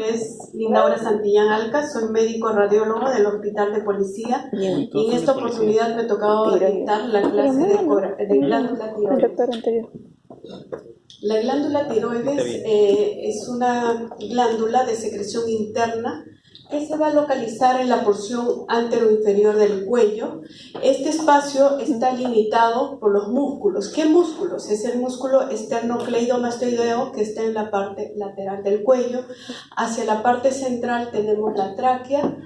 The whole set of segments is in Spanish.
nombre es Lindaura Santillán Alca, soy médico radiólogo del Hospital de Policía y en esta oportunidad me tocaba dictar la clase de glándula tiroides. La glándula tiroides es una glándula de secreción interna que se va a localizar en la porción anteroinferior del cuello. Este espacio está limitado por los músculos. ¿Qué músculos? Es el músculo esternocleidomastoideo que está en la parte lateral del cuello. Hacia la parte central tenemos la tráquea.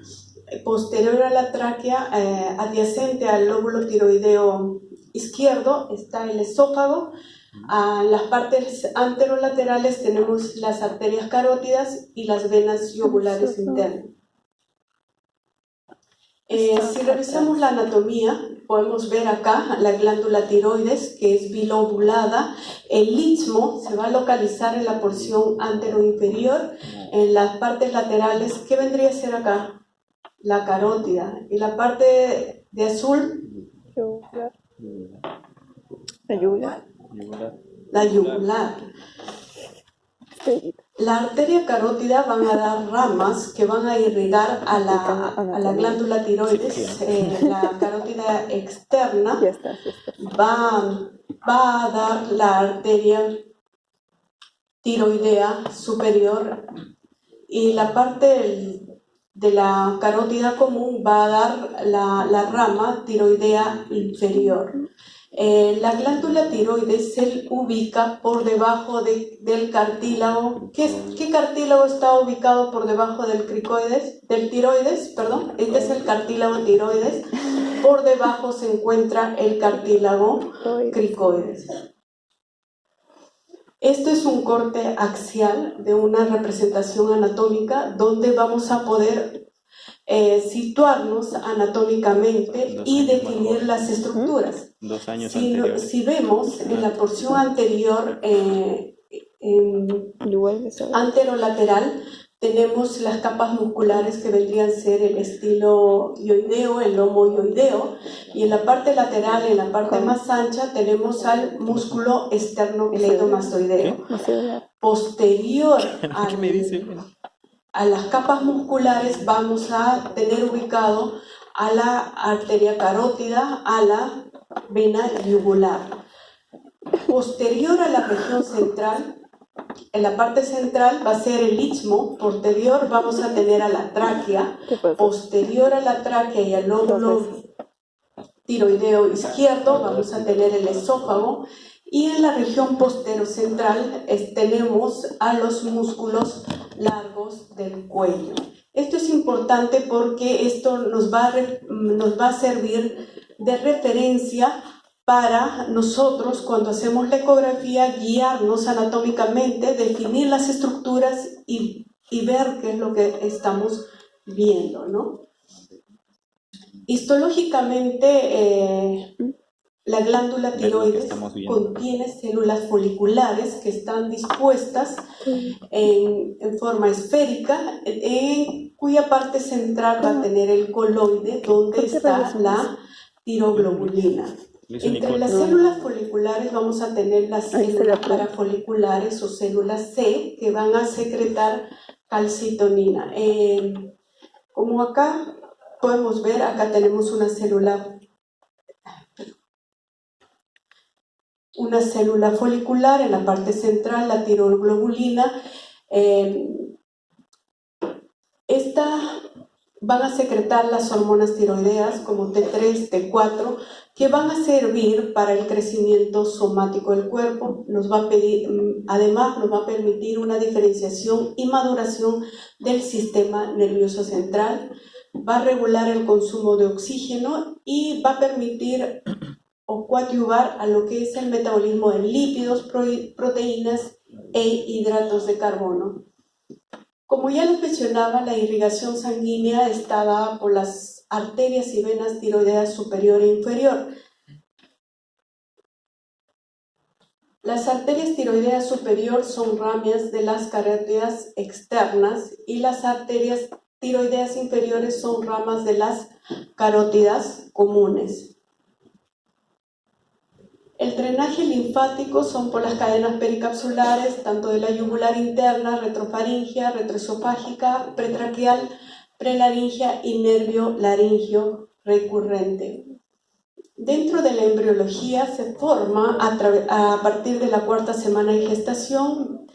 Posterior a la tráquea, adyacente al lóbulo tiroideo izquierdo, está el esófago. A las partes anterolaterales tenemos las arterias carótidas y las venas yugulares internas. Si revisamos la anatomía, podemos ver acá la glándula tiroides, que es bilobulada. El istmo se va a localizar en la porción anteroinferior, en las partes laterales. ¿Qué vendría a ser acá? La carótida. Y la parte de azul, la yugular. La arteria carótida van a dar ramas que van a irrigar a la glándula tiroides. La carótida externa va a dar la arteria tiroidea superior y la parte de la carótida común va a dar la rama tiroidea inferior. La glándula tiroides se ubica por debajo del cartílago. ¿Qué cartílago está ubicado por debajo del tiroides? Perdón, este es el cartílago tiroides. Por debajo se encuentra el cartílago cricoides. Esto es un corte axial de una representación anatómica donde vamos a poder situarnos anatómicamente y definir las estructuras. Si vemos en la porción anterior, anterolateral, tenemos las capas musculares que vendrían a ser el estiloioideo, el lomoioideo, y en la parte lateral, en la parte más ancha, tenemos al músculo esternocleidomastoideo. Posterior a las capas musculares vamos a tener ubicado a la arteria carótida, a la vena yugular. Posterior a la región central, en la parte central va a ser el istmo. Posterior vamos a tener a la tráquea. Posterior a la tráquea y al lóbulo tiroideo izquierdo vamos a tener el esófago. Y en la región posterocentral tenemos a los músculos largos del cuello. Esto es importante porque esto nos va a servir de referencia para nosotros, cuando hacemos la ecografía, guiarnos anatómicamente, definir las estructuras y ver qué es lo que estamos viendo, ¿no? Histológicamente, la glándula tiroides contiene células foliculares que están dispuestas en forma esférica, en cuya parte central va a tener el coloide, donde está la tiroglobulina. Entre las células foliculares vamos a tener las células parafoliculares o células C, que van a secretar calcitonina. Como acá podemos ver, acá tenemos una célula folicular en la parte central, la tiroglobulina. Van a secretar las hormonas tiroideas como T3, T4, que van a servir para el crecimiento somático del cuerpo. Además, nos va a permitir una diferenciación y maduración del sistema nervioso central. Va a regular el consumo de oxígeno y va a permitir o coadyuvar a lo que es el metabolismo de lípidos, proteínas e hidratos de carbono. Como ya les mencionaba, la irrigación sanguínea está dada por las arterias y venas tiroideas superior e inferior. Las arterias tiroideas superior son ramas de las carótidas externas y las arterias tiroideas inferiores son ramas de las carótidas comunes. El drenaje linfático son por las cadenas pericapsulares, tanto de la yugular interna, retrofaringea, retroesofágica, pretraqueal, prelaringea y nervio laringio recurrente. Dentro de la embriología se forma a partir de la 4ª semana de gestación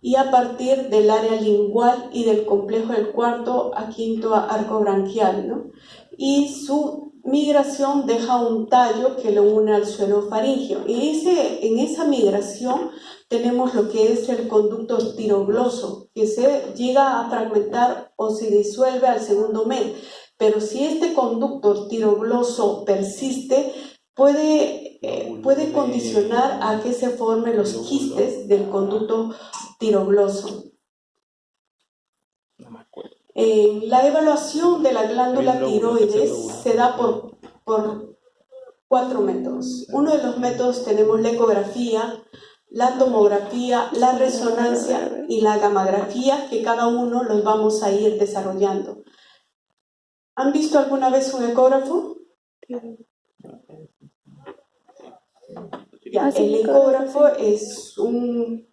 y a partir del área lingual y del complejo del 4º a 5º arco branquial, ¿no? Y su migración deja un tallo que lo une al suelo faríngeo. Y en esa migración tenemos lo que es el conducto estirogloso, que se llega a fragmentar o se disuelve al segundo mes. Pero si este conducto estirogloso persiste, puede condicionar a que se formen los quistes del conducto estirogloso. La evaluación de la glándula tiroides se da por 4 métodos. Uno de los métodos tenemos la ecografía, la tomografía, la resonancia y la gamografía, que cada uno los vamos a ir desarrollando. ¿Han visto alguna vez un ecógrafo? Ya, el ecógrafo es un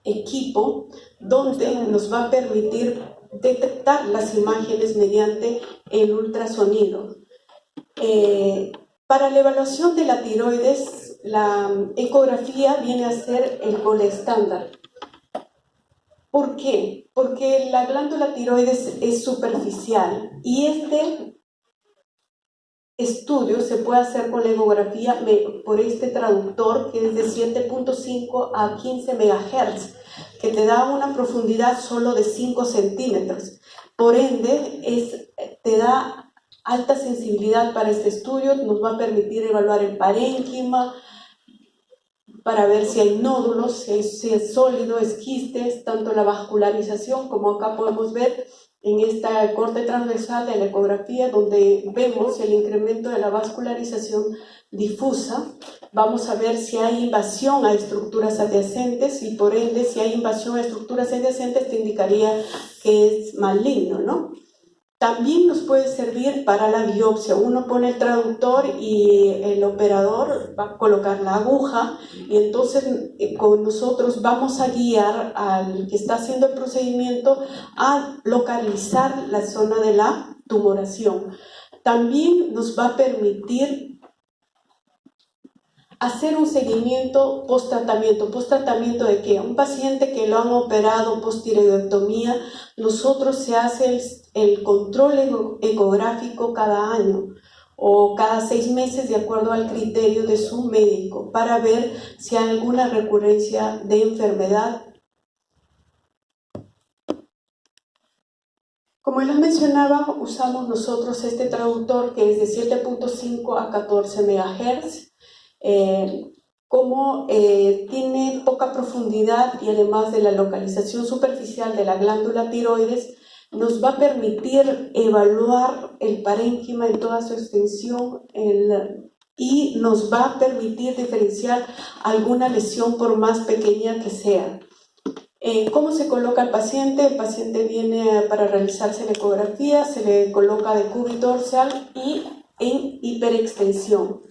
equipo donde nos va a permitir detectar las imágenes mediante el ultrasonido. Para la evaluación de la tiroides, la ecografía viene a ser el gol estándar. ¿Por qué? Porque la glándula tiroides es superficial y este estudio se puede hacer con la ecografía por este traductor que es de 7.5 a 15 MHz, que te da una profundidad solo de 5 centímetros. Por ende, te da alta sensibilidad para este estudio, nos va a permitir evaluar el parénquima, para ver si hay nódulos, si es sólido, es quistes, tanto la vascularización como acá podemos ver en esta corte transversal de la ecografía donde vemos el incremento de la vascularización difusa. Vamos a ver si hay invasión a estructuras adyacentes y por ende si hay invasión a estructuras adyacentes te indicaría que es maligno, ¿no? También nos puede servir para la biopsia. Uno pone el traductor y el operador va a colocar la aguja y entonces con nosotros vamos a guiar al que está haciendo el procedimiento a localizar la zona de la tumoración. También nos va a permitir hacer un seguimiento post-tratamiento. ¿Post-tratamiento de qué? Un paciente que lo han operado post-tiroidectomía, nosotros se hace el control ecográfico cada año o cada 6 meses de acuerdo al criterio de su médico para ver si hay alguna recurrencia de enfermedad. Como les mencionaba, usamos nosotros este traductor que es de 7.5 a 14 MHz. Como tiene poca profundidad y además de la localización superficial de la glándula tiroides, nos va a permitir evaluar el parénquima en toda su extensión y nos va a permitir diferenciar alguna lesión por más pequeña que sea. ¿Cómo se coloca el paciente? El paciente viene para realizarse la ecografía, se le coloca decúbito dorsal y en hiperextensión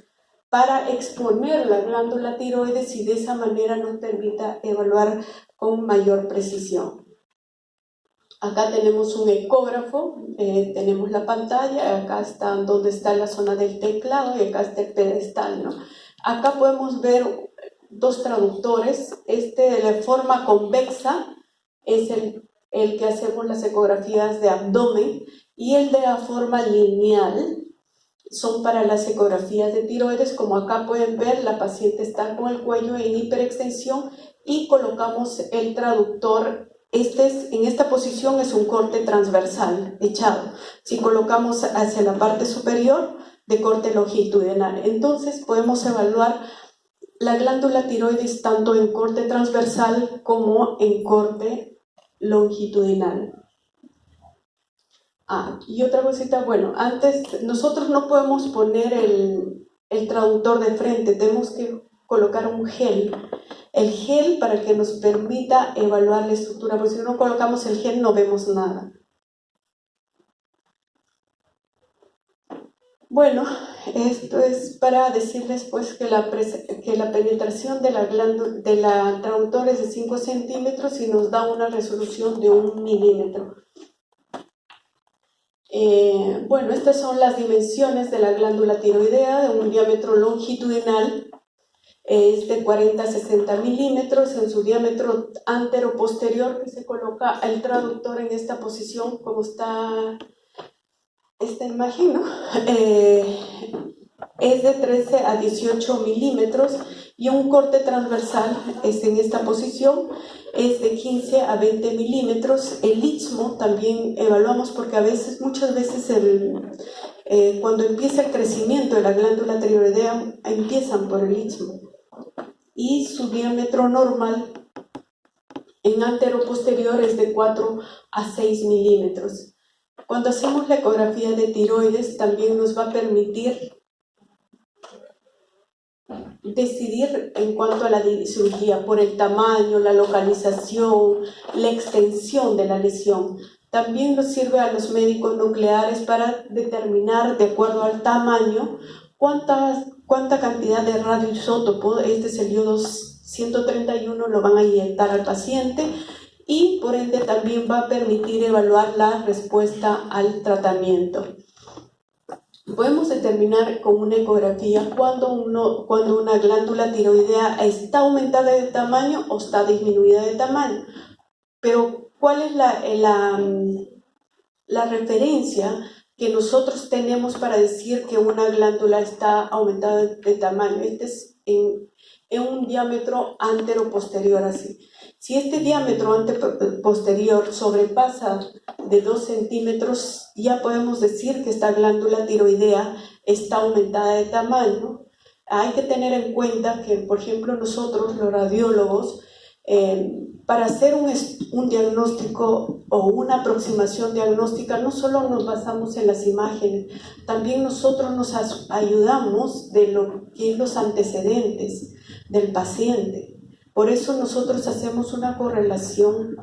para exponer la glándula tiroides y de esa manera nos permita evaluar con mayor precisión. Acá tenemos un ecógrafo, tenemos la pantalla, acá está donde está la zona del teclado y acá está el pedestal, ¿no? Acá podemos ver 2 traductores. Este de la forma convexa es el que hacemos las ecografías de abdomen y el de la forma lineal son para las ecografías de tiroides. Como acá pueden ver, la paciente está con el cuello en hiperextensión y colocamos el traductor. En esta posición es un corte transversal echado. Si colocamos hacia la parte superior, de corte longitudinal. Entonces podemos evaluar la glándula tiroides tanto en corte transversal como en corte longitudinal. Y otra cosita, bueno, antes nosotros no podemos poner el traductor de frente, tenemos que colocar un gel. El gel para que nos permita evaluar la estructura, porque si no colocamos el gel no vemos nada. Bueno, esto es para decirles pues que la penetración de la traductor es de 5 centímetros y nos da una resolución de 1 milímetro. Bueno, estas son las dimensiones de la glándula tiroidea, de un diámetro longitudinal, es de 40 a 60 milímetros, en su diámetro antero-posterior, que se coloca el traductor en esta posición, como está esta imagen, ¿no? Es de 13 a 18 milímetros y un corte transversal es en esta posición, es de 15 a 20 milímetros. El istmo también evaluamos porque muchas veces cuando empieza el crecimiento de la glándula tiroidea empiezan por el istmo, y su diámetro normal en antero-posterior es de 4 a 6 milímetros. Cuando hacemos la ecografía de tiroides también nos va a permitir decidir en cuanto a la cirugía por el tamaño, la localización, la extensión de la lesión. También nos sirve a los médicos nucleares para determinar, de acuerdo al tamaño, cuánta cantidad de radioisótopo, este es el iodo 131, lo van a inyectar al paciente, y por ende también va a permitir evaluar la respuesta al tratamiento. Podemos determinar con una ecografía cuando una glándula tiroidea está aumentada de tamaño o está disminuida de tamaño. Pero ¿cuál es la referencia que nosotros tenemos para decir que una glándula está aumentada de tamaño? Este es en un diámetro antero-posterior así. Si este diámetro antero-posterior sobrepasa de 2 centímetros, ya podemos decir que esta glándula tiroidea está aumentada de tamaño. Hay que tener en cuenta que, por ejemplo, nosotros, los radiólogos, para hacer un diagnóstico o una aproximación diagnóstica, no solo nos basamos en las imágenes, también nosotros nos ayudamos de lo que es los antecedentes del paciente. Por eso nosotros hacemos una correlación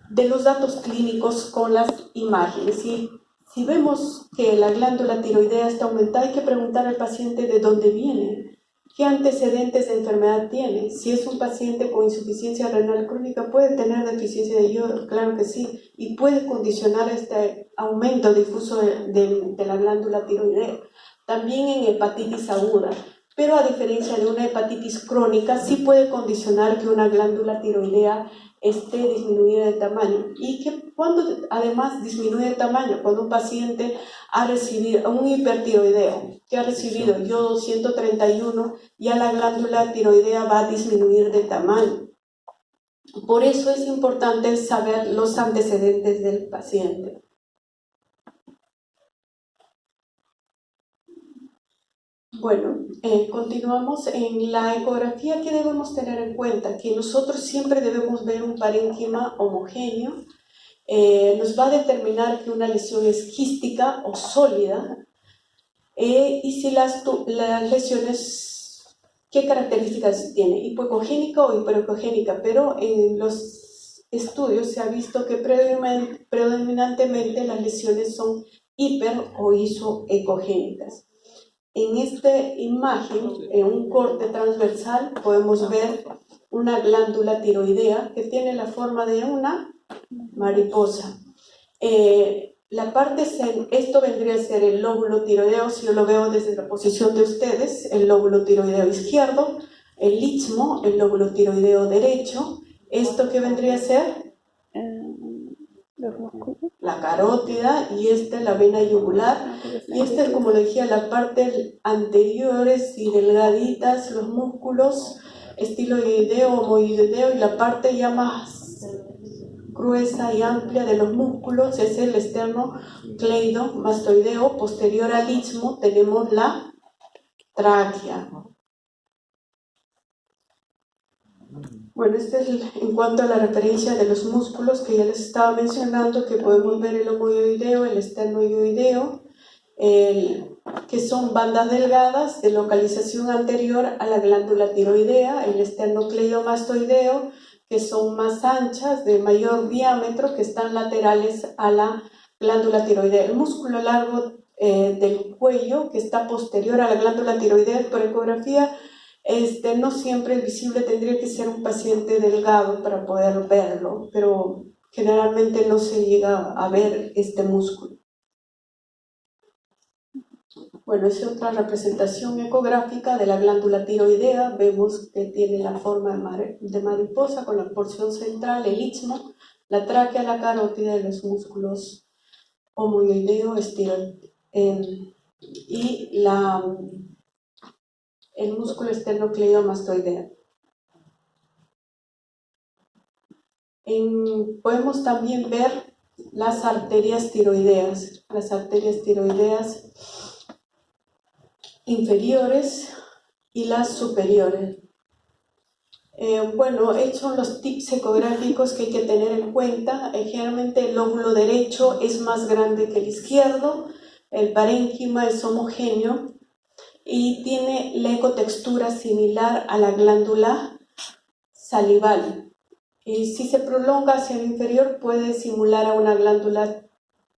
de los datos clínicos con las imágenes. Y si vemos que la glándula tiroidea está aumentada, hay que preguntar al paciente de dónde viene, qué antecedentes de enfermedad tiene. Si es un paciente con insuficiencia renal crónica, ¿puede tener deficiencia de yodo? Claro que sí, y puede condicionar este aumento difuso de la glándula tiroidea. También en hepatitis aguda, pero a diferencia de una hepatitis crónica, sí puede condicionar que una glándula tiroidea esté disminuida de tamaño. Y que cuando además disminuye de tamaño, cuando un paciente ha recibido un hipertiroideo, que ha recibido yodo 131, ya la glándula tiroidea va a disminuir de tamaño. Por eso es importante saber los antecedentes del paciente. Bueno, continuamos en la ecografía. ¿Qué debemos tener en cuenta? Que nosotros siempre debemos ver un parénquima homogéneo. Nos va a determinar que una lesión es quística o sólida, y si las lesiones, ¿qué características tiene? Hipoecogénica o hiperecogénica, pero en los estudios se ha visto que predominantemente las lesiones son hiper o isoecogénicas. En esta imagen, en un corte transversal, podemos ver una glándula tiroidea que tiene la forma de una mariposa. Esto vendría a ser el lóbulo tiroideo, si yo lo veo desde la posición de ustedes, el lóbulo tiroideo izquierdo, el istmo, el lóbulo tiroideo derecho. ¿Esto qué vendría a ser? La carótida, y la vena yugular, y como le dije, la parte anteriores y delgaditas, los músculos, estiloideo, homoideo, y la parte ya más gruesa y amplia de los músculos es el esternocleidomastoideo. Posterior al istmo tenemos la tráquea. Bueno, este es en cuanto a la referencia de los músculos que ya les estaba mencionando, que podemos ver el homoioideo, el esternoioideo, que son bandas delgadas de localización anterior a la glándula tiroidea, el esternocleidomastoideo, que son más anchas, de mayor diámetro, que están laterales a la glándula tiroidea. El músculo largo del cuello que está posterior a la glándula tiroides. Por ecografía no siempre es visible, tendría que ser un paciente delgado para poder verlo, pero generalmente no se llega a ver este músculo. Bueno, es otra representación ecográfica de la glándula tiroidea. Vemos que tiene la forma de mariposa con la porción central, el istmo, la tráquea, la carótida y los músculos homoideo, y el músculo esternocleidomastoideo. Podemos también ver las arterias tiroideas inferiores y las superiores. Bueno, estos son los tips ecográficos que hay que tener en cuenta. Generalmente el lóbulo derecho es más grande que el izquierdo, el parénquima es homogéneo y tiene la ecotextura similar a la glándula salival. Y si se prolonga hacia el inferior puede simular a una glándula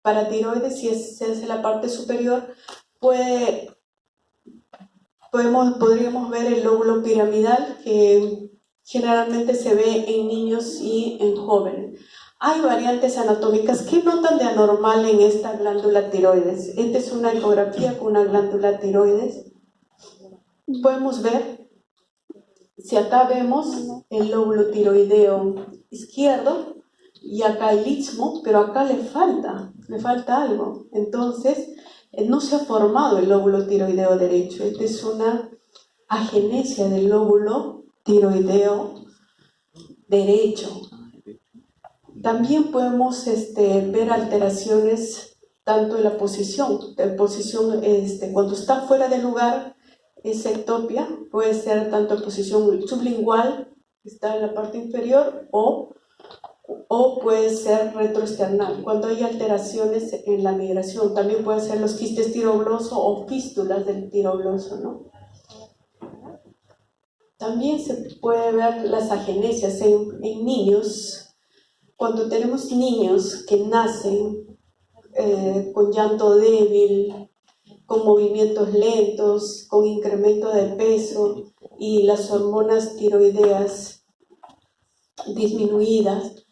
paratiroides. Si se hace la parte superior podríamos ver el lóbulo piramidal, que generalmente se ve en niños y en jóvenes. Hay variantes anatómicas. ¿Qué notan de anormal en esta glándula tiroides? Esta es una ecografía con una glándula tiroides. Podemos ver, si acá vemos el lóbulo tiroideo izquierdo y acá el istmo, pero acá le falta algo. Entonces, no se ha formado el lóbulo tiroideo derecho. Esta es una agenesia del lóbulo tiroideo derecho. También podemos ver alteraciones tanto en la posición. Cuando está fuera de lugar, esa ectopia puede ser tanto en posición sublingual, que está en la parte inferior, o puede ser retroesternal. Cuando hay alteraciones en la migración, también pueden ser los quistes tirogloso o fístulas del tirogloso, ¿no? También se puede ver las agenesias en niños. Cuando tenemos niños que nacen con llanto débil, con movimientos lentos, con incremento de peso y las hormonas tiroideas disminuidas,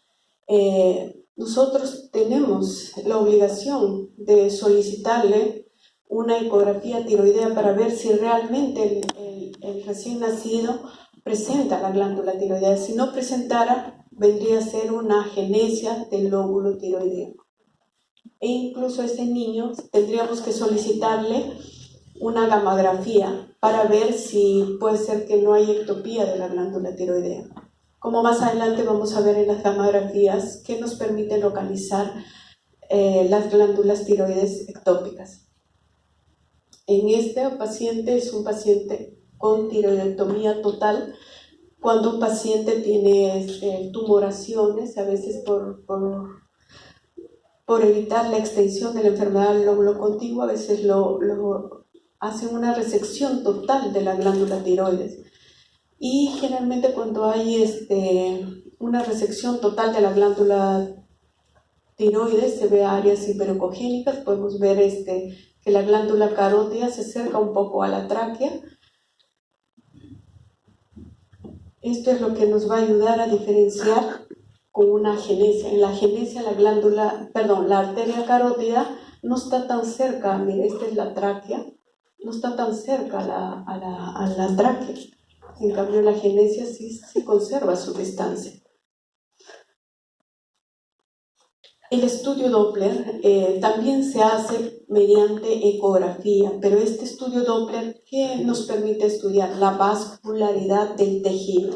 nosotros tenemos la obligación de solicitarle una ecografía tiroidea para ver si realmente el recién nacido presenta la glándula tiroidea. Si no presentara, vendría a ser una agenesia del lóbulo tiroideo. E incluso a ese niño tendríamos que solicitarle una gamografía para ver si puede ser que no hay ectopía de la glándula tiroidea. Como más adelante vamos a ver en las gamografías que nos permiten localizar las glándulas tiroides ectópicas. En este paciente es un paciente con tiroidectomía total. Cuando un paciente tiene tumoraciones, a veces por evitar la extensión de la enfermedad del lóbulo contiguo, a veces hacen una resección total de la glándula tiroides. Y generalmente cuando hay una resección total de la glándula tiroides, se ve áreas hiperecogénicas. Podemos ver que la glándula carótida se acerca un poco a la tráquea. Esto es lo que nos va a ayudar a diferenciar con una agenesia. En la agenesia la arteria carótida no está tan cerca, mire, esta es la tráquea, no está tan cerca a la tráquea. En cambio, la agenesia sí conserva su distancia. El estudio Doppler también se hace mediante ecografía, pero este estudio Doppler, ¿qué nos permite estudiar? La vascularidad del tejido.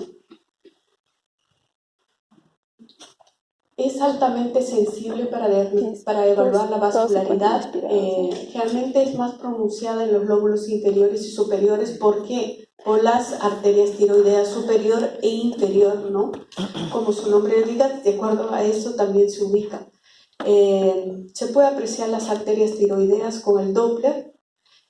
Es altamente sensible para evaluar la vascularidad. Realmente es más pronunciada en los lóbulos inferiores y superiores. ¿Por qué? Por las arterias tiroideas superior e inferior, ¿no? Como su nombre indica, de acuerdo a eso también se ubica. Se puede apreciar las arterias tiroideas con el Doppler.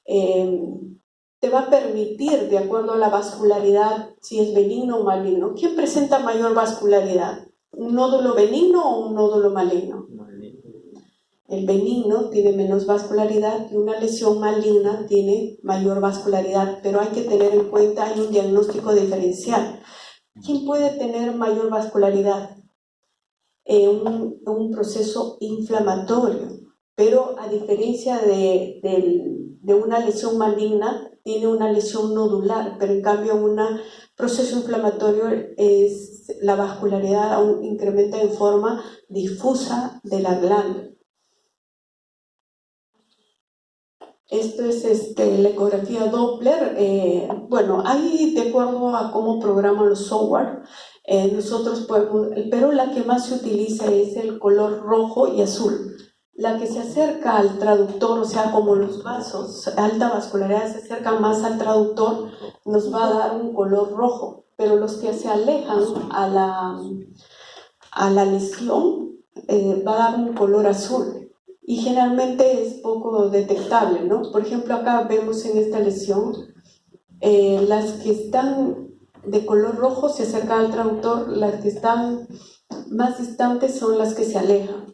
Te va a permitir, de acuerdo a la vascularidad, si es benigno o maligno. ¿Quién presenta mayor vascularidad? ¿Un nódulo benigno o un nódulo maligno? El benigno tiene menos vascularidad y una lesión maligna tiene mayor vascularidad, pero hay que tener en cuenta, hay un diagnóstico diferencial. ¿Quién puede tener mayor vascularidad? Un proceso inflamatorio, pero a diferencia de una lesión maligna, tiene una lesión nodular, pero en cambio un proceso inflamatorio la vascularidad aún incrementa en forma difusa de la glándula. Esto es la ecografía Doppler. Bueno, ahí de acuerdo a cómo programan los software, nosotros podemos, pero la que más se utiliza es el color rojo y azul. La que se acerca al traductor, o sea, como los vasos, alta vascularidad, se acercan más al traductor, nos va a dar un color rojo, pero los que se alejan a la lesión va a dar un color azul. Y generalmente es poco detectable, ¿no? Por ejemplo, acá vemos en esta lesión, las que están de color rojo se acercan al traductor, las que están más distantes son las que se alejan.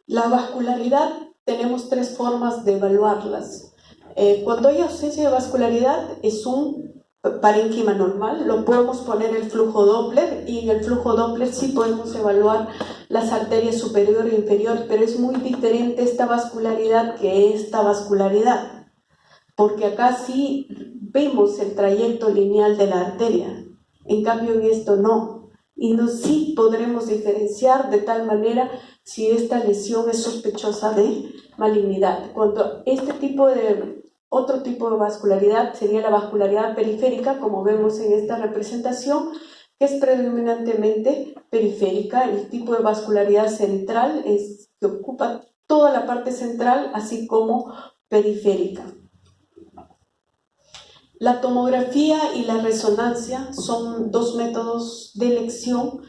La vascularidad, tenemos tres formas de evaluarlas. Cuando hay ausencia de vascularidad, es un parénquima normal, lo podemos poner el flujo Doppler, y en el flujo Doppler sí podemos evaluar las arterias superior e inferior, pero es muy diferente esta vascularidad que esta vascularidad, porque acá sí vemos el trayecto lineal de la arteria, en cambio en esto no, y sí podremos diferenciar de tal manera si esta lesión es sospechosa de malignidad. Cuando otro tipo de vascularidad sería la vascularidad periférica, como vemos en esta representación, que es predominantemente periférica. El tipo de vascularidad central es que ocupa toda la parte central, así como periférica. La tomografía y la resonancia son dos métodos de elección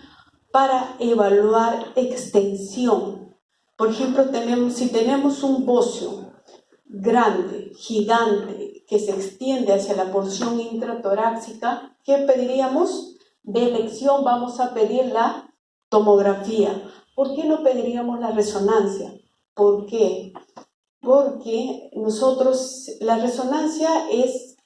para evaluar extensión. Por ejemplo, si tenemos un bocio grande, gigante, que se extiende hacia la porción intratorácica, ¿qué pediríamos? De elección vamos a pedir la tomografía. ¿Por qué no pediríamos la resonancia? ¿Por qué? Porque la resonancia es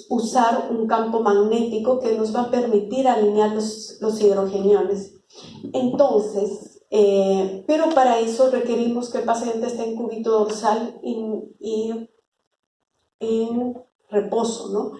usar un campo magnético que nos va a permitir alinear los hidrogeniones. Entonces, pero para eso requerimos que el paciente esté en cúbito dorsal y en reposo, ¿no?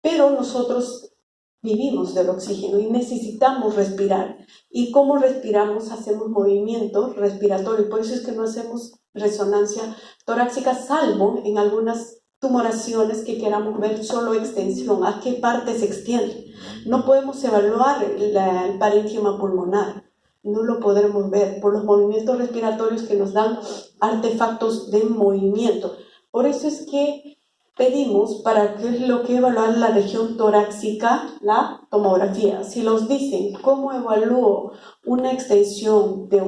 Pero nosotros vivimos del oxígeno y necesitamos respirar. ¿Y cómo respiramos? Hacemos movimiento respiratorio. Por eso es que no hacemos resonancia torácica, salvo en algunas tumoraciones que queramos ver solo extensión, a qué parte se extiende. No podemos evaluar el parénquima pulmonar, no lo podremos ver por los movimientos respiratorios que nos dan artefactos de movimiento. Por eso es que pedimos, para qué es lo que evaluar la región torácica, la tomografía. Si nos dicen cómo evalúo una extensión de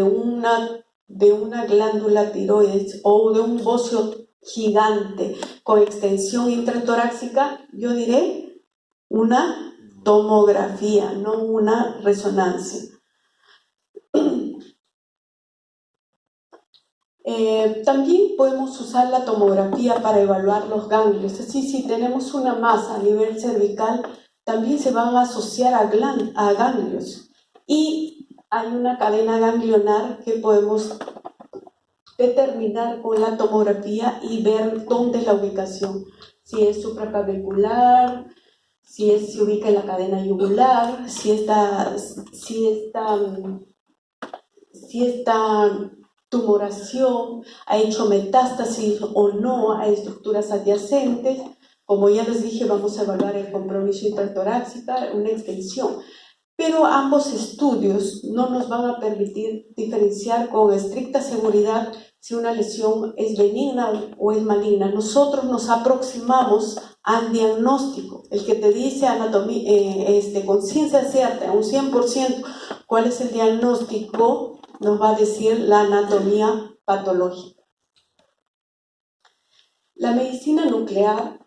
una glándula tiroides o de un bocio gigante con extensión intratorácica, yo diré una tomografía, no una resonancia. También podemos usar la tomografía para evaluar los ganglios. Así, si tenemos una masa a nivel cervical, también se van a asociar a ganglios. Y hay una cadena ganglionar que podemos determinar con la tomografía y ver dónde es la ubicación. Si es supraclavicular, si se ubica en la cadena yugular, si esta tumoración ha hecho metástasis o no a estructuras adyacentes. Como ya les dije, vamos a evaluar el compromiso intratorácico, una extensión. Pero ambos estudios no nos van a permitir diferenciar con estricta seguridad si una lesión es benigna o es maligna. Nosotros nos aproximamos al diagnóstico, el que te dice anatomía, con ciencia cierta, un 100%, cuál es el diagnóstico, nos va a decir la anatomía patológica. La medicina nuclear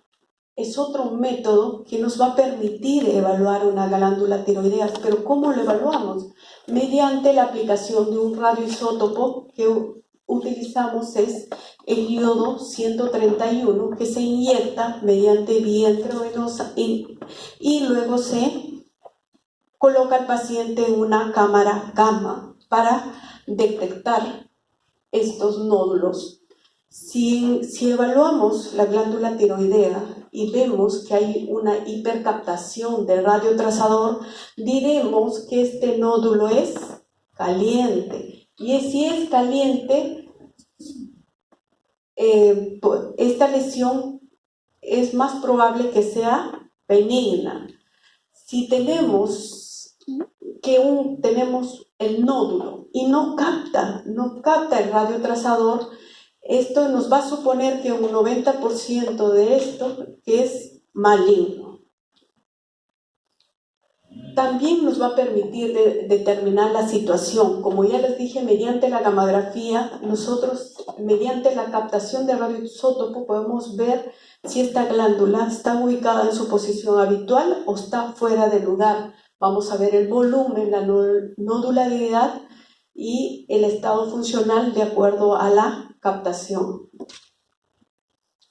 es otro método que nos va a permitir evaluar una glándula tiroidea, pero ¿cómo lo evaluamos? mediante la aplicación de un radioisótopo que utilizamos es el yodo 131, que se inyecta mediante vía intravenosa y luego se coloca al paciente en una cámara gamma para detectar estos nódulos. Si evaluamos la glándula tiroidea y vemos que hay una hipercaptación del radiotrazador, diremos que este nódulo es caliente. Y si es caliente, esta lesión es más probable que sea benigna. Si tenemos el nódulo y no capta el radiotrazador, esto nos va a suponer que un 90% de esto es maligno. También nos va a permitir determinar la situación. Como ya les dije, mediante la gamografía, nosotros, mediante la captación de radioisótopo, podemos ver si esta glándula está ubicada en su posición habitual o está fuera de lugar. Vamos a ver el volumen, la nodularidad y el estado funcional de acuerdo a la captación.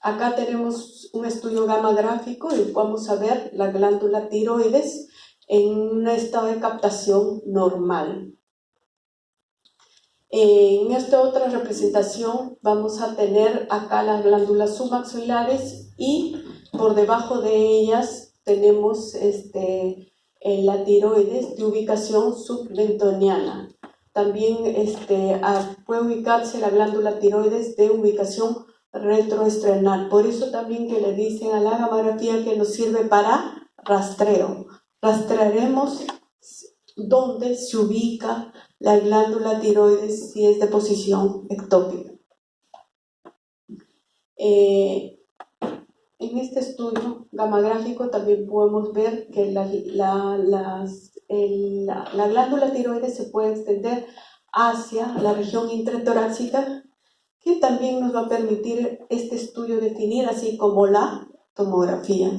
Acá tenemos un estudio gamagráfico y vamos a ver la glándula tiroides en un estado de captación normal. En esta otra representación vamos a tener acá las glándulas submaxilares y por debajo de ellas tenemos la tiroides de ubicación submentoniana. También puede ubicarse la glándula tiroides de ubicación retroesternal. Por eso también que le dicen a la gamografía que nos sirve para rastreo. Rastrearemos dónde se ubica la glándula tiroides si es de posición ectópica. En este estudio gamagráfico también podemos ver que la glándula tiroides se puede extender hacia la región intratorácica, que también nos va a permitir este estudio definir, así como la tomografía.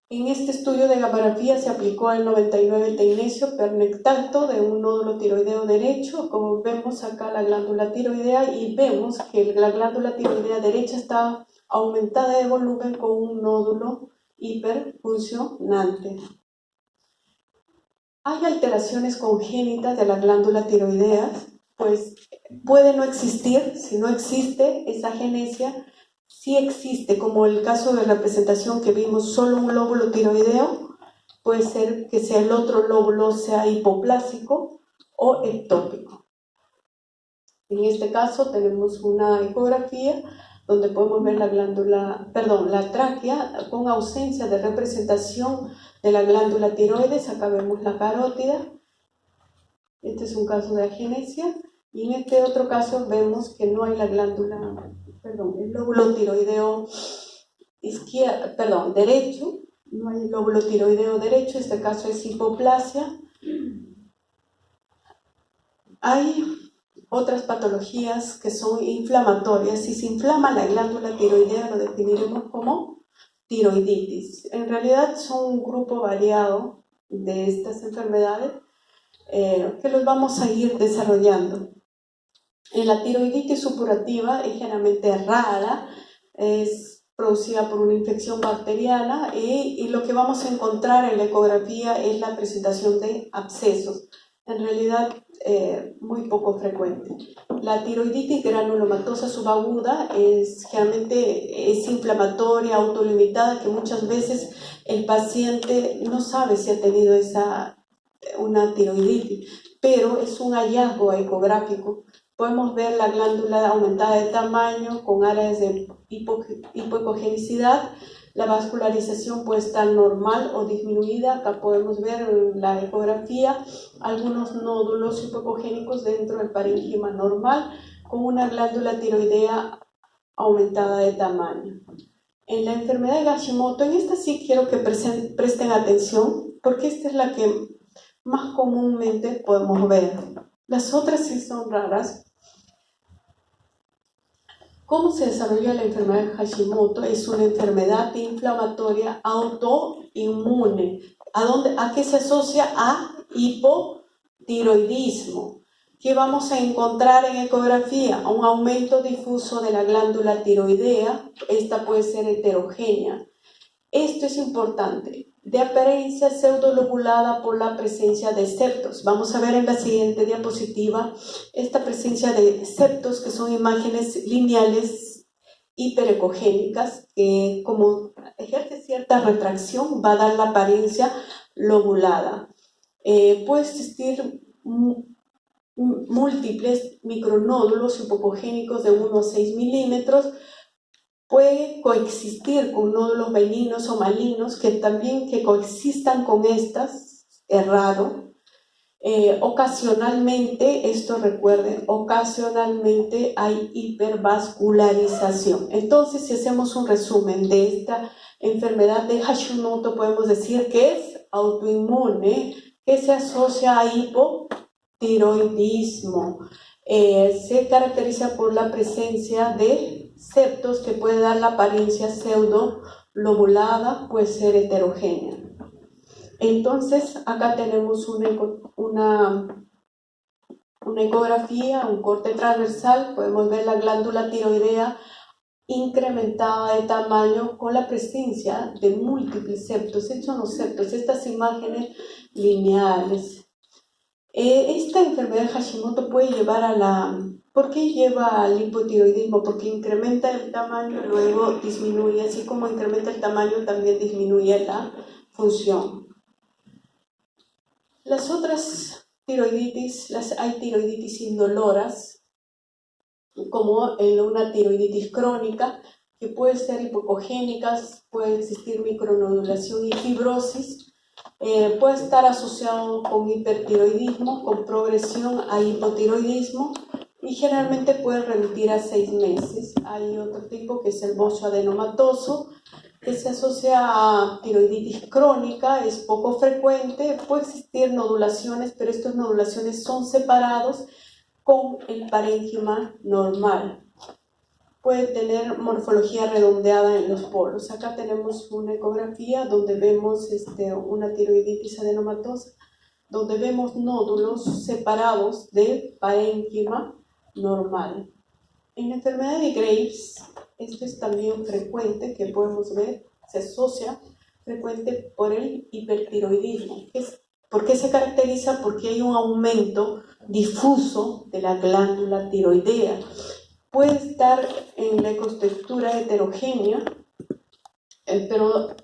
En este estudio de gamografía se aplicó el 99 tecnesio pernectato de un nódulo tiroideo derecho. Como vemos acá la glándula tiroidea, y vemos que la glándula tiroidea derecha está aumentada de volumen con un nódulo hiperfuncionante. ¿Hay alteraciones congénitas de la glándula tiroidea? Pues puede no existir. Si no existe esa agenesia, sí existe, como el caso de representación que vimos, solo un lóbulo tiroideo. Puede ser que sea el otro lóbulo sea hipoplásico o ectópico. En este caso tenemos una ecografía donde podemos ver la tráquea con ausencia de representación de la glándula tiroides. Acá vemos la carótida. Este es un caso de agenesia. Y en este otro caso vemos que no hay el lóbulo tiroideo derecho. No hay lóbulo tiroideo derecho. Este caso es hipoplasia. Hay otras patologías que son inflamatorias. Si se inflama la glándula tiroidea, lo definiremos como tiroiditis. En realidad son un grupo variado de estas enfermedades que los vamos a ir desarrollando. En la tiroiditis supurativa es generalmente rara, es producida por una infección bacteriana y lo que vamos a encontrar en la ecografía es la presentación de abscesos. En realidad muy poco frecuente. La tiroiditis granulomatosa subaguda generalmente es inflamatoria, autolimitada, que muchas veces el paciente no sabe si ha tenido una tiroiditis, pero es un hallazgo ecográfico. Podemos ver la glándula aumentada de tamaño con áreas de hipoecogenicidad. La vascularización puede estar normal o disminuida. Acá podemos ver en la ecografía algunos nódulos hipoecogénicos dentro del parénquima normal con una glándula tiroidea aumentada de tamaño. En la enfermedad de Hashimoto, en esta sí quiero que presten atención porque esta es la que más comúnmente podemos ver. Las otras sí son raras. ¿Cómo se desarrolla la enfermedad de Hashimoto? Es una enfermedad inflamatoria autoinmune. ¿A qué se asocia? A hipotiroidismo. ¿Qué vamos a encontrar en ecografía? Un aumento difuso de la glándula tiroidea. Esta puede ser heterogénea. Esto es importante. De apariencia pseudolobulada por la presencia de septos. Vamos a ver en la siguiente diapositiva esta presencia de septos, que son imágenes lineales hiperecogénicas, que como ejerce cierta retracción va a dar la apariencia lobulada. Puede existir múltiples micronódulos hipocogénicos de 1 a 6 milímetros. Puede coexistir con nódulos benignos o malignos, que también que coexistan con estas es raro. Ocasionalmente, esto recuerden, ocasionalmente hay hipervascularización. Entonces, si hacemos un resumen de esta enfermedad de Hashimoto, podemos decir que es autoinmune, que se asocia a hipotiroidismo. Se caracteriza por la presencia de septos que puede dar la apariencia pseudo-lobulada, puede ser heterogénea. Entonces, acá tenemos una ecografía, un corte transversal, podemos ver la glándula tiroidea incrementada de tamaño con la presencia de múltiples septos. Estos son los septos, estas imágenes lineales. Esta enfermedad de Hashimoto puede llevar a la... ¿Por qué lleva al hipotiroidismo? Porque incrementa el tamaño y luego disminuye, así como incrementa el tamaño también disminuye la función. Las otras tiroiditis, hay tiroiditis indoloras, como en una tiroiditis crónica, que puede ser hipocogénicas, puede existir micronodulación y fibrosis. Puede estar asociado con hipertiroidismo, con progresión a hipotiroidismo, y generalmente puede remitir a 6 meses. Hay otro tipo que es el bocio adenomatoso, que se asocia a tiroiditis crónica, es poco frecuente, puede existir nodulaciones, pero estas nodulaciones son separados con el parénquima normal. Puede tener morfología redondeada en los polos. Acá tenemos una ecografía donde vemos una tiroiditis adenomatosa, donde vemos nódulos separados del parénquima normal. En la enfermedad de Graves, esto es también frecuente, que podemos ver, se asocia frecuente por el hipertiroidismo. ¿Por qué se caracteriza? Porque hay un aumento difuso de la glándula tiroidea. Puede estar en la ecoestructura heterogénea, pero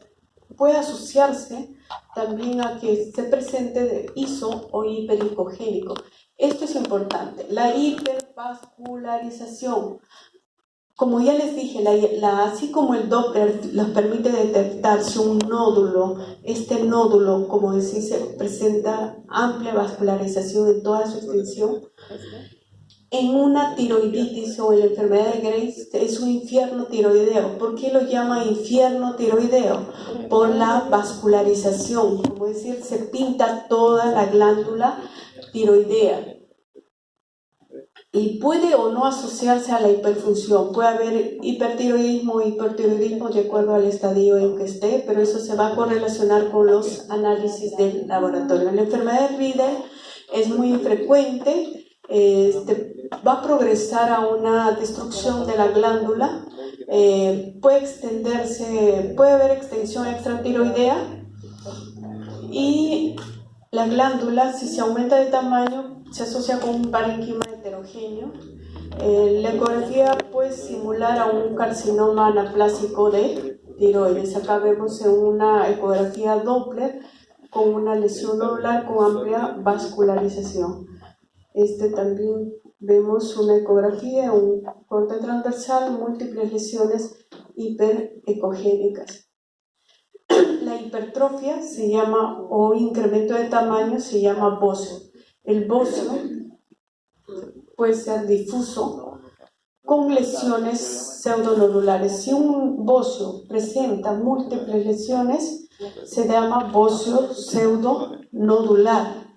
puede asociarse también a que se presente de iso o hipericogénico. Esto es importante, la hipervascularización. Como ya les dije, así como el Doppler nos permite detectar si un nódulo, este nódulo, como decís, presenta amplia vascularización en toda su extensión, en una tiroiditis o en la enfermedad de Graves es un infierno tiroideo. ¿Por qué lo llama infierno tiroideo? Por la vascularización, como decir, se pinta toda la glándula tiroidea. Y puede o no asociarse a la hiperfunción. Puede haber hipertiroidismo o hipertiroidismo de acuerdo al estadio en que esté, pero eso se va a correlacionar con los análisis del laboratorio. En la enfermedad de Riedel es muy infrecuente. Va a progresar a una destrucción de la glándula, puede extenderse, puede haber extensión extratiroidea, y la glándula, si se aumenta de tamaño, se asocia con un parénquima heterogéneo. La ecografía puede simular a un carcinoma anaplásico de tiroides. Acá vemos en una ecografía Doppler con una lesión nodular con amplia vascularización. También vemos una ecografía, un corte transversal, múltiples lesiones hiperecogénicas. La hipertrofia se llama, o incremento de tamaño, se llama bocio. El bocio puede ser difuso con lesiones pseudonodulares. Si un bocio presenta múltiples lesiones, se llama bocio pseudonodular.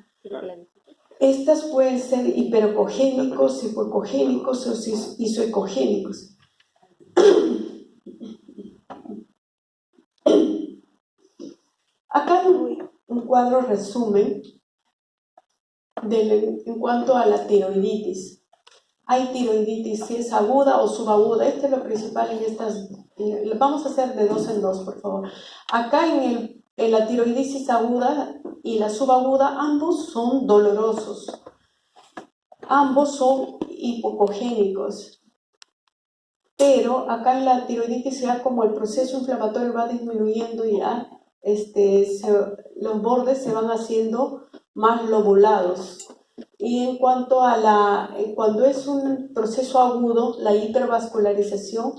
Estas pueden ser hiperecogénicos, hipoecogénicos o isoecogénicos. Acá un cuadro resumen en cuanto a la tiroiditis. Hay tiroiditis si es aguda o subaguda. Este es lo principal en estas. Vamos a hacer de 2 en 2, por favor. Acá en la tiroiditis aguda y la subaguda, ambos son dolorosos. Ambos son hipocogénicos. Pero acá en la tiroiditis ya como el proceso inflamatorio va disminuyendo ya, los bordes se van haciendo más lobulados. Y en cuanto a cuando es un proceso agudo, la hipervascularización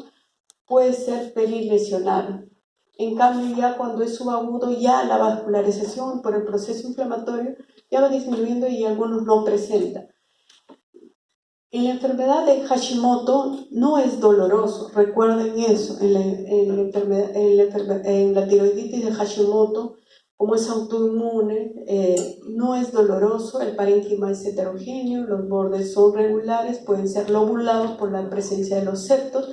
puede ser perilesional. En cambio, ya cuando es subagudo, ya la vascularización por el proceso inflamatorio ya va disminuyendo y algunos no presentan. En la enfermedad de Hashimoto no es doloroso, recuerden eso. En la tiroiditis de Hashimoto, como es autoinmune, no es doloroso, el parénquima es heterogéneo, los bordes son regulares, pueden ser lobulados por la presencia de los septos,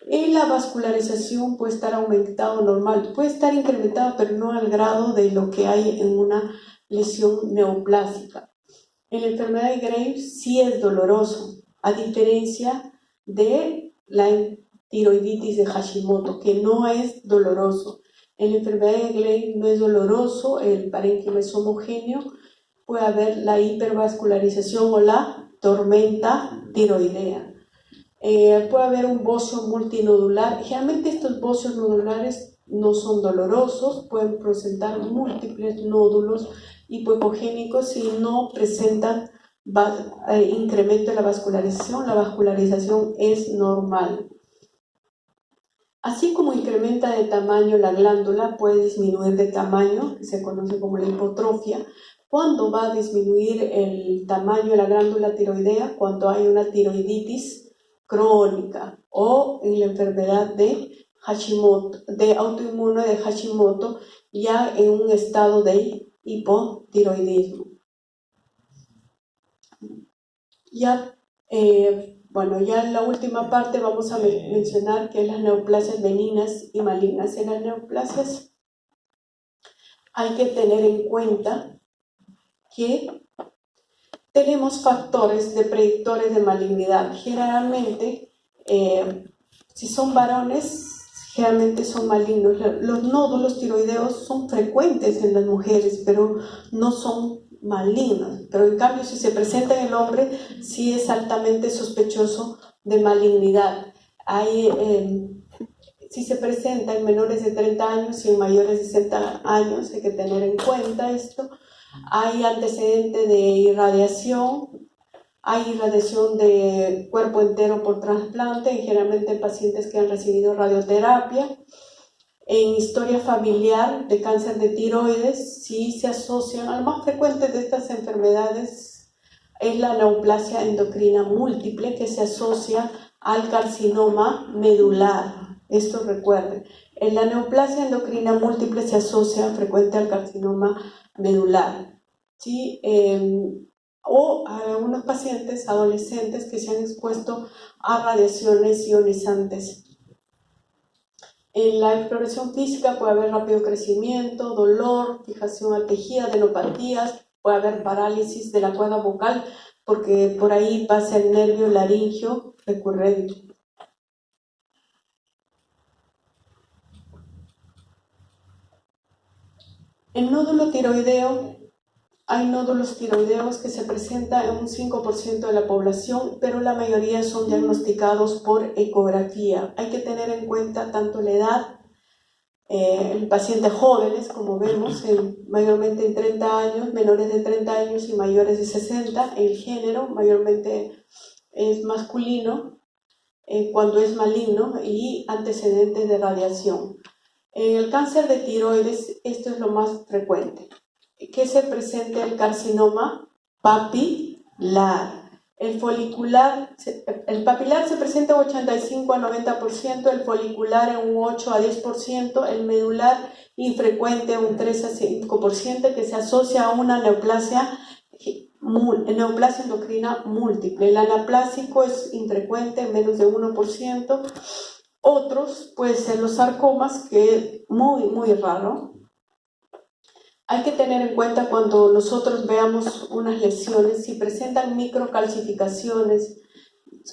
y la vascularización puede estar aumentada o normal, puede estar incrementada, pero no al grado de lo que hay en una lesión neoplásica. En la enfermedad de Graves sí es doloroso, a diferencia de la tiroiditis de Hashimoto, que no es doloroso. En la enfermedad de Graves no es doloroso, el parénquima es homogéneo, puede haber la hipervascularización o la tormenta tiroidea. Puede haber un bocio multinodular. Generalmente estos bocios nodulares no son dolorosos, pueden presentar múltiples nódulos hipocogénicos si no presentan incremento de la vascularización es normal. Así como incrementa de tamaño la glándula, puede disminuir de tamaño, que se conoce como la hipotrofia. ¿Cuándo va a disminuir el tamaño de la glándula tiroidea? Cuando hay una tiroiditis crónica o en la enfermedad de Hashimoto, de autoinmune de Hashimoto, ya en un estado de hipotiroidismo. Ya en la última parte vamos a mencionar que es las neoplasias benignas y malignas. En las neoplasias hay que tener en cuenta que tenemos factores de predictores de malignidad. Generalmente, si son varones, generalmente son malignos. Los nódulos tiroideos son frecuentes en las mujeres, pero no son malignos. Pero en cambio, si se presenta en el hombre, sí es altamente sospechoso de malignidad. Si se presenta en menores de 30 años y en mayores de 60 años, hay que tener en cuenta esto. Hay antecedente de irradiación, hay irradiación de cuerpo entero por trasplante, generalmente en pacientes que han recibido radioterapia. En historia familiar de cáncer de tiroides, sí se asocian, al más frecuente de estas enfermedades es la neoplasia endocrina múltiple, que se asocia al carcinoma medular. Esto recuerden, en la neoplasia endocrina múltiple se asocia frecuente al carcinoma medular, ¿sí? O a algunos pacientes adolescentes que se han expuesto a radiaciones ionizantes. En la exploración física puede haber rápido crecimiento, dolor, fijación al tejido, adenopatías, puede haber parálisis de la cuerda vocal porque por ahí pasa el nervio laringio recurrente. El nódulo tiroideo, hay nódulos tiroideos que se presentan en un 5% de la población, pero la mayoría son diagnosticados por ecografía. Hay que tener en cuenta tanto la edad, en pacientes jóvenes, como vemos, mayormente en 30 años, menores de 30 años y mayores de 60, el género mayormente es masculino, cuando es maligno y antecedentes de radiación. En el cáncer de tiroides, esto es lo más frecuente, que se presente el carcinoma papilar. El papilar se presenta un 85 a 90%, el folicular en un 8 a 10%, el medular infrecuente un 3 a 5%, que se asocia a una neoplasia endocrina múltiple. El anaplásico es infrecuente, menos de 1%. Otros pueden ser los sarcomas, que es muy, muy raro. Hay que tener en cuenta cuando nosotros veamos unas lesiones, si presentan microcalcificaciones,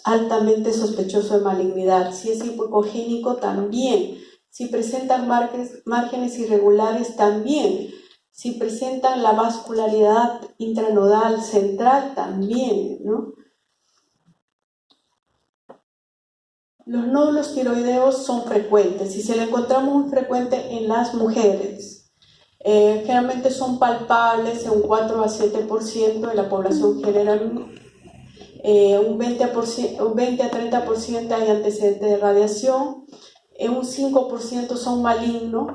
altamente sospechoso de malignidad. Si es hipoecogénico, también. Si presentan márgenes irregulares, también. Si presentan la vascularidad intranodal central, también, ¿no? Los nódulos tiroideos son frecuentes y se lo encontramos muy frecuente en las mujeres. Generalmente son palpables en un 4 a 7% de la población general. Un 20 a 30% hay antecedentes de radiación, un 5% son malignos,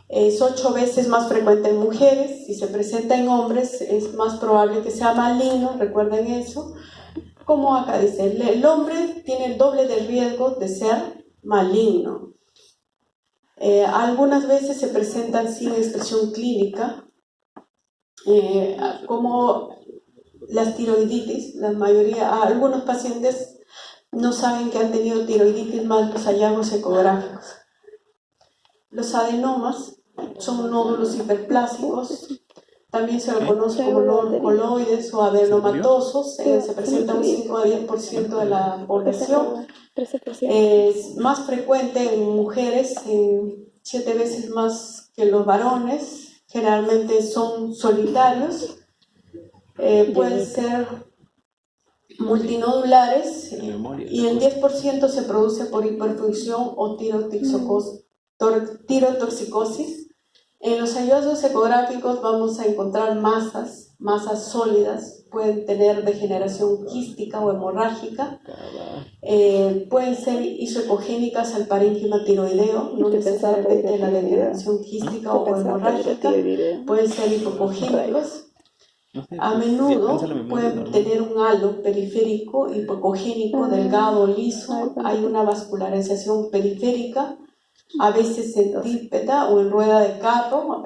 es 8 veces más frecuente en mujeres. Si se presenta en hombres es más probable que sea maligno, recuerden eso. Como acá dice, el hombre tiene el doble de riesgo de ser maligno. Algunas veces se presentan sin expresión clínica, como las tiroiditis. La mayoría, algunos pacientes no saben que han tenido tiroiditis más los hallazgos ecográficos. Los adenomas son nódulos hiperplásicos, también se lo conoce como nódulos coloides o adenomatosos. Se presenta un 5 a 10% de la población. Es más frecuente en mujeres, 7 veces más que los varones. Generalmente son solitarios. Pueden ser multinodulares y el 10% se produce por hiperfunción o tirotoxicosis. En los hallazgos ecográficos vamos a encontrar masas sólidas, pueden tener degeneración quística o hemorrágica, pueden ser isoecogénicas al parénquima tiroideo, no necesariamente la degeneración quística o hemorrágica, pueden ser hipocogénicos. A menudo pueden tener un halo periférico hipocogénico, delgado, liso. Hay una vascularización periférica, a veces centrípeta o en rueda de carro.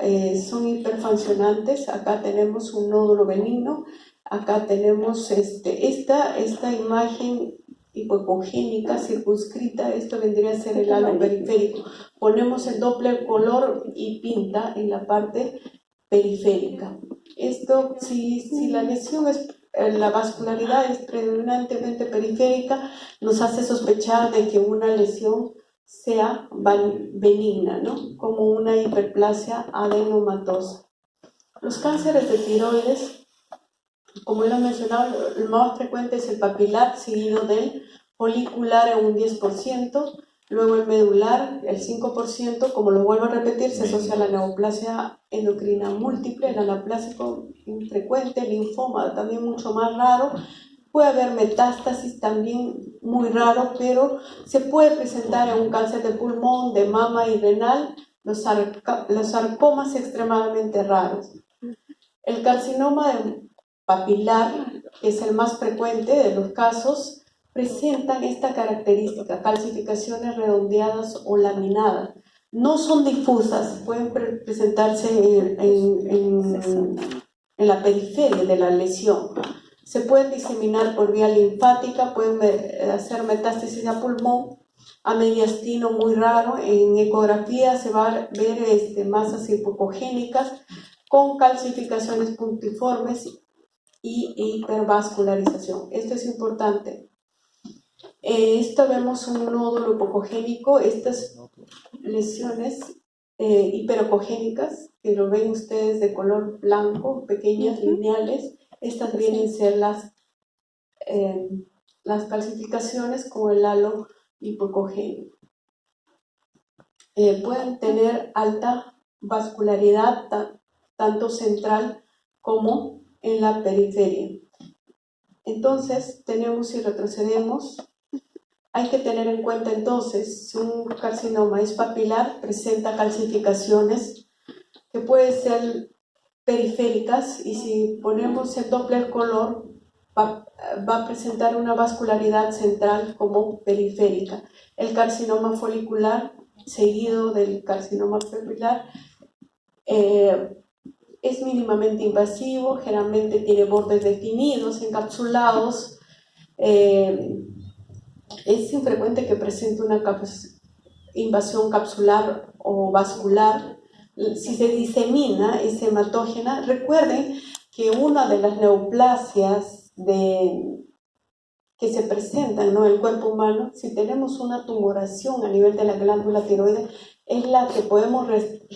Son hiperfuncionantes. Acá tenemos un nódulo benigno. Acá tenemos esta imagen hipocogénica circunscrita. Esto vendría a ser el halo periférico. Ponemos el Doppler color y pinta en la parte periférica. Esto, si la lesión la vascularidad es predominantemente periférica, nos hace sospechar de que una lesión sea benigna, ¿no? Como una hiperplasia adenomatosa. Los cánceres de tiroides, como lo he mencionado, el más frecuente es el papilar, seguido del folicular en un 10%, luego el medular, el 5%, como lo vuelvo a repetir, se asocia a la neoplasia endocrina múltiple, el anaplásico infrecuente, el linfoma también mucho más raro. Puede haber metástasis también muy raro, pero se puede presentar en un cáncer de pulmón, de mama y renal, los sarcomas extremadamente raros. El carcinoma papilar, que es el más frecuente de los casos, presentan esta característica, calcificaciones redondeadas o laminadas. No son difusas, pueden presentarse en la periferia de la lesión. Se pueden diseminar por vía linfática, pueden hacer metástasis a pulmón, a mediastino muy raro. En ecografía se va a ver masas hipocogénicas con calcificaciones puntiformes y hipervascularización. Esto es importante. Esto vemos un nódulo hipocogénico. Estas lesiones hiperocogénicas, que lo ven ustedes de color blanco, pequeñas, lineales, estas vienen a ser las calcificaciones con el halo hipocogénico. Pueden tener alta vascularidad, tanto central como en la periferia. Entonces, si retrocedemos, hay que tener en cuenta entonces, si un carcinoma es papilar, presenta calcificaciones que pueden ser periféricas, y si ponemos el Doppler color, va a presentar una vascularidad central como periférica. El carcinoma folicular, seguido del carcinoma papilar, es mínimamente invasivo, generalmente tiene bordes definidos, encapsulados. Es infrecuente que presente una invasión capsular o vascular. si se disemina esa hematógena, recuerden que una de las neoplasias que se presentan, ¿no?, en el cuerpo humano, si tenemos una tumoración a nivel de la glándula tiroides, es la que podemos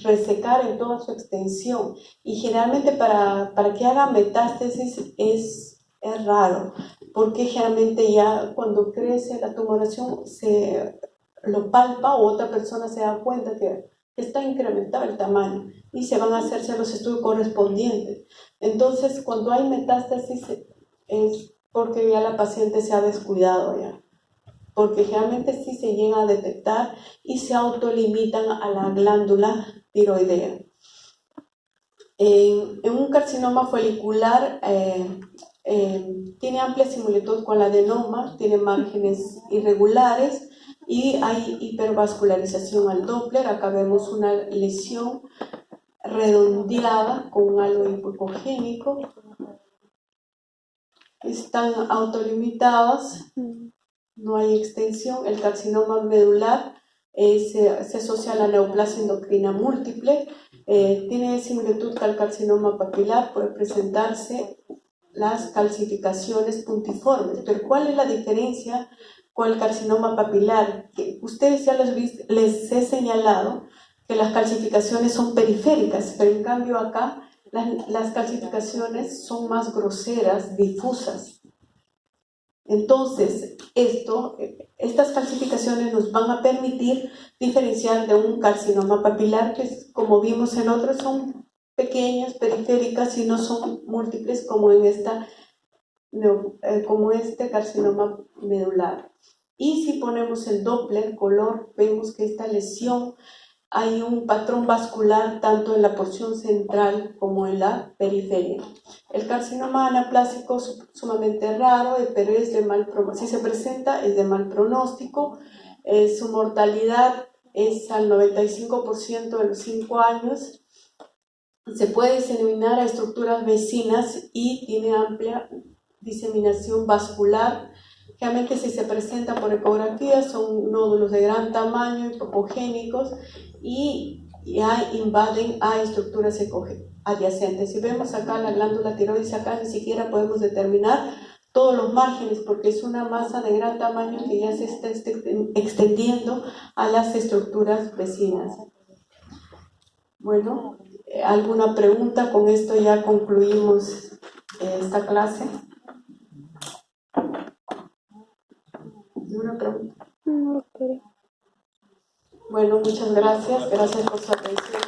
resecar en toda su extensión. Y generalmente para que haga metástasis es raro, porque generalmente ya cuando crece la tumoración se lo palpa o otra persona se da cuenta que está incrementado el tamaño y se van a hacerse los estudios correspondientes. Entonces, cuando hay metástasis es porque ya la paciente se ha descuidado ya, porque generalmente sí se llega a detectar y se autolimitan a la glándula tiroidea. En un carcinoma folicular tiene amplia similitud con el adenoma, tiene márgenes irregulares y hay hipervascularización al Doppler. Acá vemos una lesión redondeada con un halo hipocogénico. Están autolimitados, no hay extensión. El carcinoma medular se asocia a la neoplasia endocrina múltiple, tiene similitud al carcinoma papilar, puede presentarse las calcificaciones puntiformes. Pero ¿cuál es la diferencia con el carcinoma papilar? Que ustedes ya les he señalado que las calcificaciones son periféricas, pero en cambio acá las calcificaciones son más groseras, difusas. Entonces, estas calcificaciones nos van a permitir diferenciar de un carcinoma papilar, que como vimos en otros son pequeñas, periféricas y no son múltiples como como este carcinoma medular. Y si ponemos el Doppler color, vemos que esta lesión hay un patrón vascular tanto en la porción central como en la periferia. El carcinoma anaplásico es sumamente raro, pero es de si se presenta es de mal pronóstico. Su mortalidad es al 95% de los 5 años. Se puede diseminar a estructuras vecinas y tiene amplia diseminación vascular. Realmente si se presenta por ecografía son nódulos de gran tamaño, hipocogénicos y ya invaden a estructuras adyacentes. Si vemos acá la glándula tiroides, acá ni siquiera podemos determinar todos los márgenes porque es una masa de gran tamaño que ya se está extendiendo a las estructuras vecinas. Bueno, ¿alguna pregunta? Con esto ya concluimos esta clase. ¿Una pregunta? No, pero... Bueno, muchas gracias. Gracias por su atención.